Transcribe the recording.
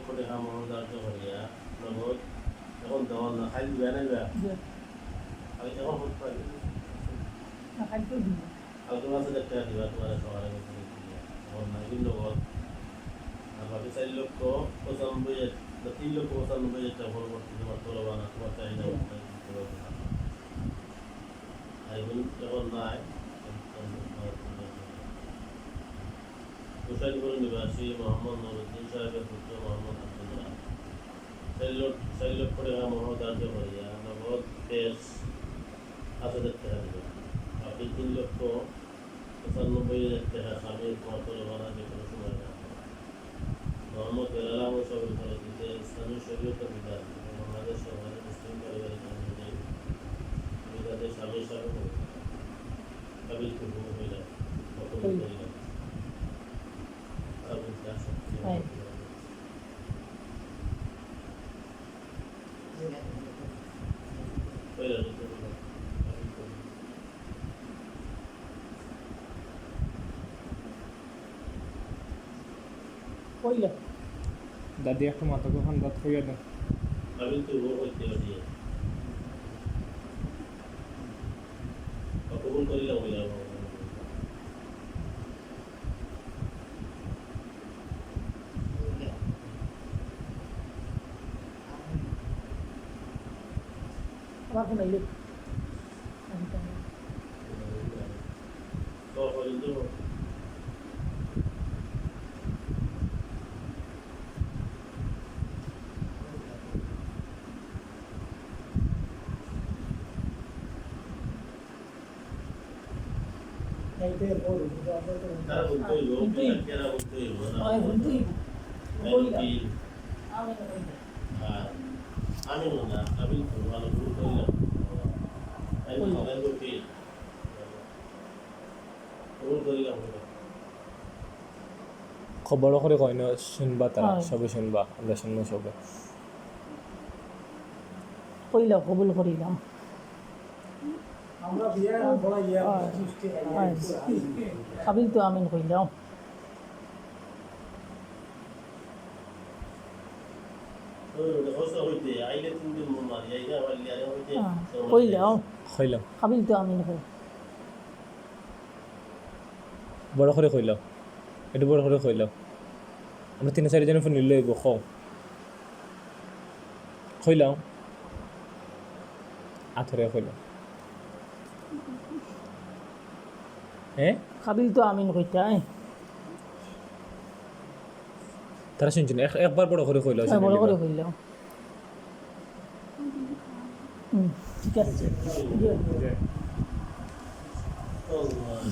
করে আমার দাঁড়াতে করিয়া নগদ এখন দেওয়াল না খাইল দিবা না দিবা আমি এখন হতে পারি কালকে মাসে দেখতে দিবা তোমার সকালে এখন না কিন্তু আর বাকি 3,95,000 টাকা পরবর্তী তোমার তোলবা না তোমার চাহিদা এগুলো যখন নাই তুষার করে নিবাসী মোহাম্মদ নুরুদ্দিন সাহেবের পুত্র মোহাম্মদ আব্দুল্লাহ 4 লক্ষ টাকা মহল ধার্য করিয়া নগদ ক্যাশ 5,000 টাকা দিবেন বাকি 3,95,000 টাকা স্বামীর তোলবানা যে কোনো সময় না মোহাম্মদ বেলাল আহমদ সাহেবের ফলশ্রুতিতে ইসলামী শরীয়তের বিধান বাংলাদেশ সরকারের মুসলিম পারিবারিক অনুযায়ী তাদের স্বামী সাহেব কাবিল কুকুর হইলাম বর্তমান করিলাম দাদি একটা মাথা কখন দাঁত হইয়া দেন কাবিল কুকুর হইতে দিয়ে কবুল করিলাম হইলাম আমার কোনো ইয়ে তো পর্যন্ত এইতে বল তারা বলতে হইব কেরা বলতে হইব না আমি না কাবিল কুকুর ভালো কুকুর করিলাম আমি সবাই বলছি কুকুর করিলাম খবর করে কয় না শুনবা তারা সবে শুনবা আমরা শুনবো সবে কইলা কবুল করিলাম আমরা বিয়ে বড় ইয়া কাবিল তো আমিন কইলাম কইলাম কইলাম কাবিল তো আমিন কই বড় করে কইলাম একটু বড় করে কইলাম আমরা 3-4 জনের ফোন নিলে গো কইলাম আথরে কইলাম হ্যাঁ কাবিল তো আমিন কইতা তারা শুনছেন একবার বড় করে কইলাম বড় করে কইলাম ঠিক আছে